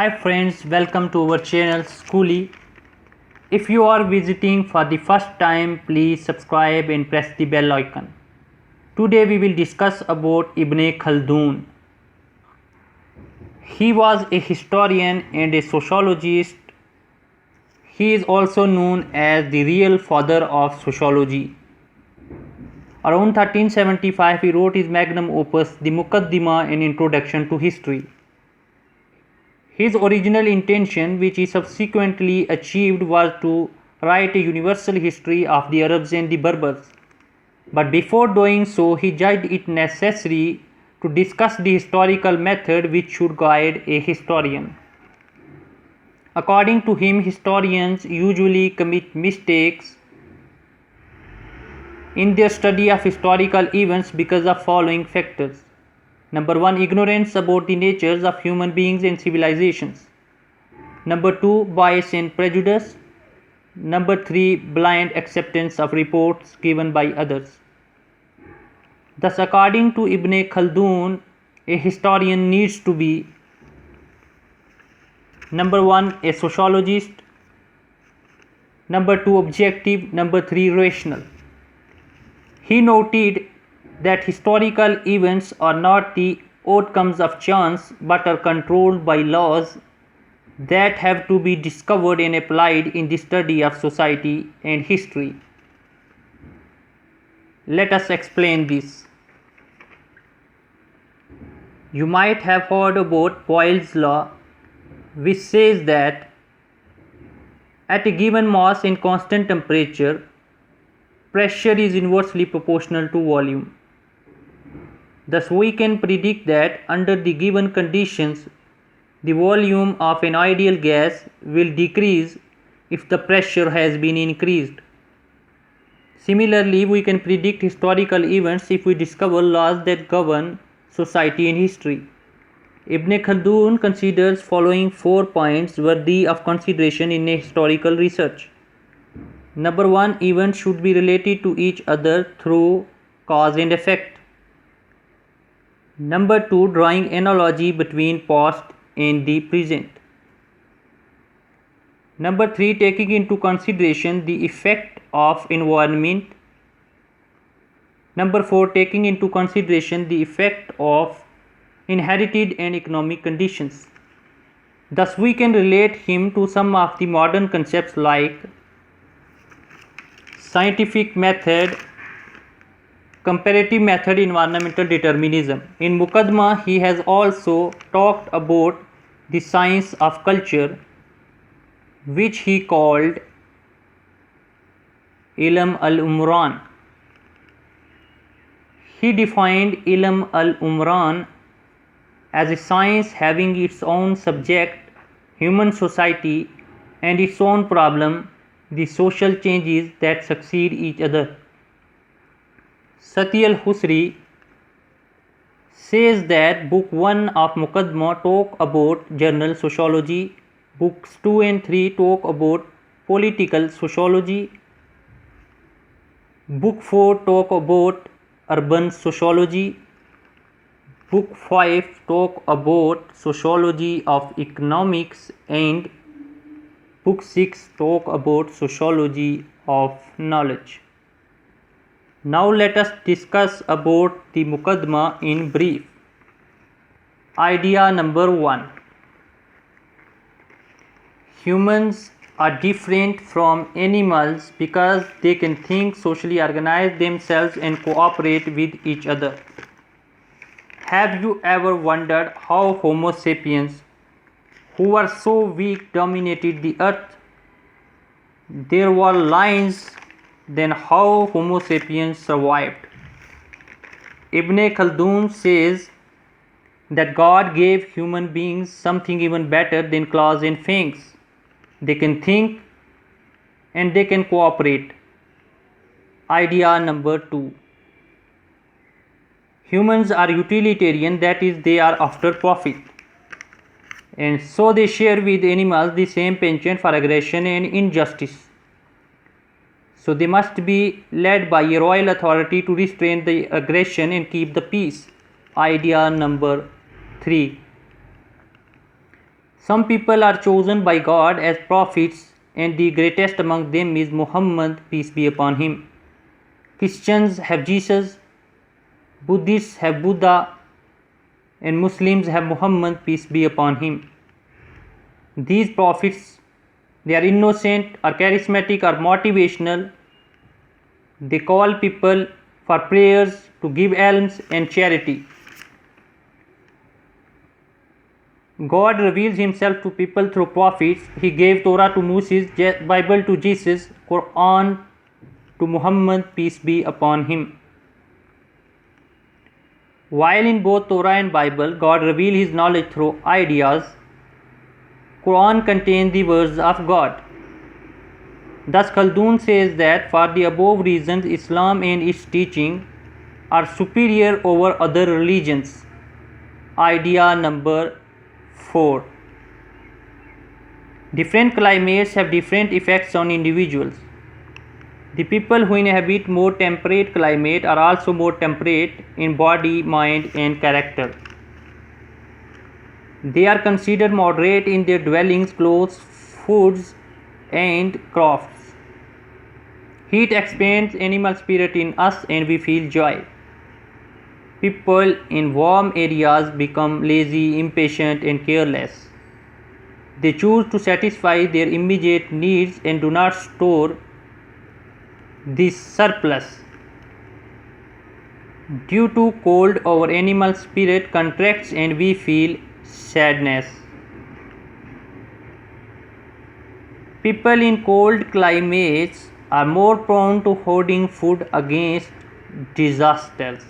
Hi friends, welcome to our channel Schooly. If you are visiting for the first time, please subscribe and press the bell icon. Today we will discuss about Ibn Khaldun. He was a historian and a sociologist. He is also known as the real father of sociology. Around 1375 he wrote his magnum opus, the Muqaddimah, an introduction to history. His original intention, which he subsequently achieved, was to write a universal history of the Arabs and the Berbers. But before doing so, he judged it necessary to discuss the historical method which should guide a historian. According to him, historians usually commit mistakes in their study of historical events because of following factors. Number 1, ignorance about the natures of human beings and civilizations. Number 2, bias and prejudice. Number 3, blind acceptance of reports given by others. Thus, according to Ibn Khaldun, a historian needs to be: number 1, a sociologist. Number 2, objective. Number 3, rational. He noted that historical events are not the outcomes of chance but are controlled by laws that have to be discovered and applied in the study of society and history. Let us explain this. You might have heard about Boyle's law, which says that at a given mass in constant temperature, pressure is inversely proportional to volume. Thus, we can predict that under the given conditions, the volume of an ideal gas will decrease if the pressure has been increased. Similarly, we can predict historical events if we discover laws that govern society and history. Ibn Khaldun considers following 4 points worthy of consideration in a historical research. Number 1, events should be related to each other through cause and effect. Number 2, drawing analogy between past and the present. Number 3, taking into consideration the effect of environment. Number 4, taking into consideration the effect of inherited and economic conditions. Thus, we can relate him to some of the modern concepts like scientific method, comparative method, environmental determinism. In Muqaddimah, he has also talked about the science of culture, which he called Ilm al-Umran. He defined Ilm al-Umran as a science having its own subject, human society, and its own problem, the social changes that succeed each other. Satyal Husri says that Book 1 of Muqaddimah talk about general sociology, Books 2 and 3 talk about political sociology, Book 4 talk about urban sociology, Book 5 talk about sociology of economics, and Book 6 talk about sociology of knowledge. Now let us discuss about the Muqaddimah in brief. Idea number 1. Humans are different from animals because they can think, socially organize themselves and cooperate with each other. Have you ever wondered how Homo sapiens, who were so weak, dominated the earth? There were lions. Then how Homo sapiens survived? Ibn Khaldun says that God gave human beings something even better than claws and fangs. They can think and they can cooperate. Idea number 2. Humans are utilitarian, that is, they are after profit. And so they share with animals the same penchant for aggression and injustice. So they must be led by a royal authority to restrain the aggression and keep the peace. Idea number 3. Some people are chosen by God as prophets, and the greatest among them is Muhammad, peace be upon him. Christians have Jesus, Buddhists have Buddha, and Muslims have Muhammad, peace be upon him. These prophets, they are innocent or charismatic or motivational. They call people for prayers, to give alms and charity. God reveals himself to people through prophets. He gave Torah to Moses, Bible to Jesus, Quran to Muhammad, peace be upon him. While in both Torah and Bible, God revealed his knowledge through ideas, Quran contains the words of God. Thus Khaldun says that for the above reasons, Islam and its teaching are superior over other religions. Idea number 4. Different climates have different effects on individuals. The people who inhabit more temperate climate are also more temperate in body, mind and character. They are considered moderate in their dwellings, clothes, foods and crafts. Heat expands animal spirit in us and we feel joy. People in warm areas become lazy, impatient and careless. They choose to satisfy their immediate needs and do not store this surplus. Due to cold, our animal spirit contracts and we feel sadness. People in cold climates are more prone to hoarding food against disasters.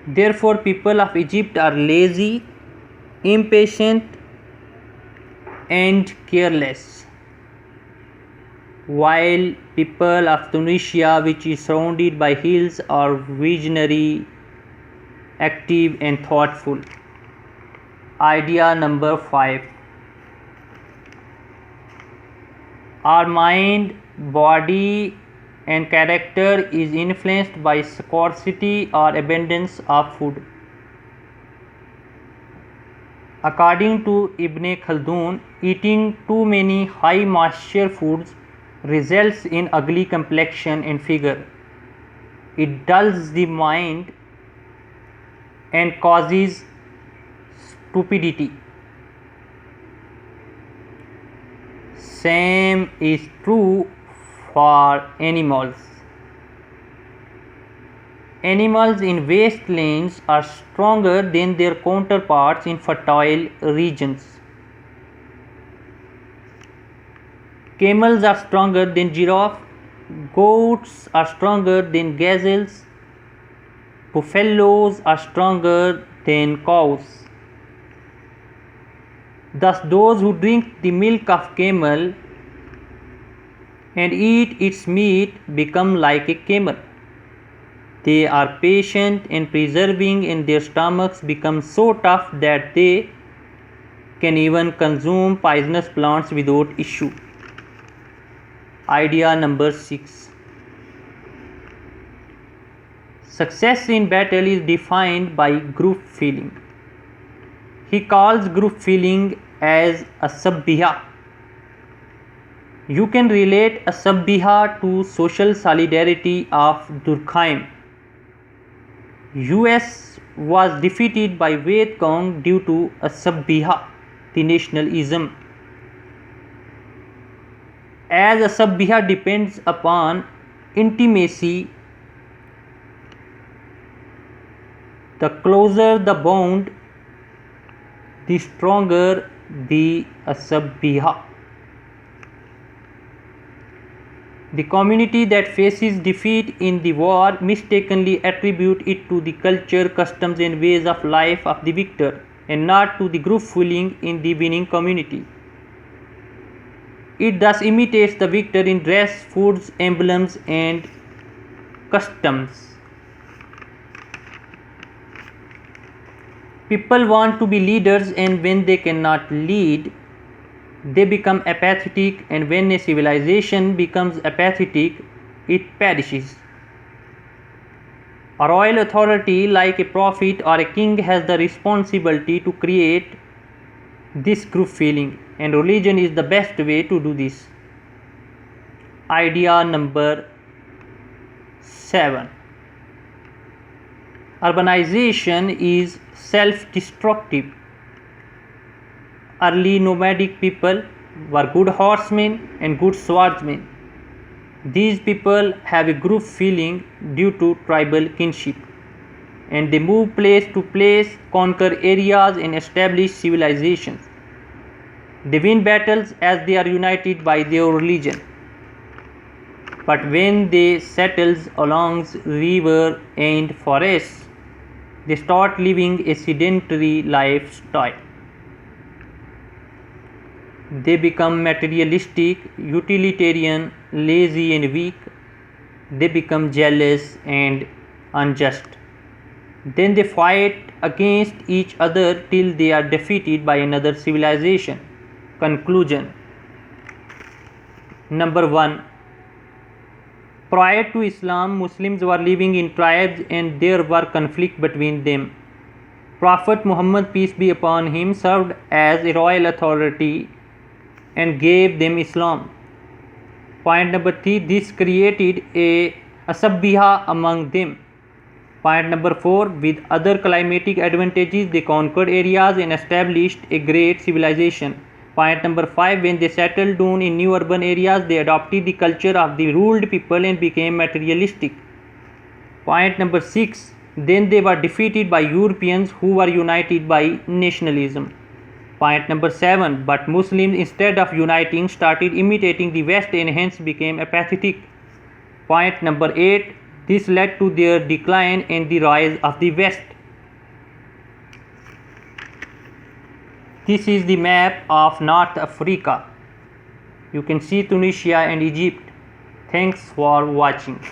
Therefore, people of Egypt are lazy, impatient and careless, while people of Tunisia, which is surrounded by hills, are visionary, active and thoughtful. Idea number 5. Our mind, body and character is influenced by scarcity or abundance of food. According to Ibn Khaldun, eating too many high moisture foods results in ugly complexion and figure. It dulls the mind and causes stupidity. Same is true for animals. Animals in wastelands are stronger than their counterparts in fertile regions. Camels are stronger than giraffe, goats are stronger than gazelles, buffaloes are stronger than cows. Thus those who drink the milk of camel and eat its meat become like a camel. They are patient and persevering, and their stomachs become so tough that they can even consume poisonous plants without issue. Idea number 6. Success in battle is defined by group feeling. He calls group feeling as a sabbiha. You can relate a sabbiha to social solidarity of Durkheim. US was defeated by Viet Cong due to a sabbiha, the nationalism. As a sabbiha depends upon intimacy, the closer the bond, the stronger the sabbiha. The community that faces defeat in the war mistakenly attribute it to the culture, customs and ways of life of the victor, and not to the group feeling in the winning community. It thus imitates the victor in dress, foods, emblems and customs. People want to be leaders, and when they cannot lead, they become apathetic, and when a civilization becomes apathetic, it perishes. A royal authority like a prophet or a king has the responsibility to create this group feeling, and religion is the best way to do this. Idea number 7. Urbanization is self-destructive. Early nomadic people were good horsemen and good swordsmen. These people have a group feeling due to tribal kinship, and they move place to place, conquer areas and establish civilizations. They win battles as they are united by their religion. But when they settle along river and forests, they start living a sedentary lifestyle. They become materialistic, utilitarian, lazy and weak. They become jealous and unjust. Then they fight against each other till they are defeated by another civilization. Conclusion. Number 1. Prior to Islam, Muslims were living in tribes and there were conflict between them. Prophet Muhammad, peace be upon him, served as a royal authority and gave them Islam. Point number 3. This created a asabbiha among them. Point number 4. With other climatic advantages, they conquered areas and established a great civilization. Point number 5. When they settled down in new urban areas, they adopted the culture of the ruled people and became materialistic. Point number 6. Then they were defeated by Europeans who were united by nationalism. Point number 7. But Muslims, instead of uniting, started imitating the West and hence became apathetic. Point number 8. This led to their decline and the rise of the West. This is the map of North Africa. You can see Tunisia and Egypt. Thanks for watching.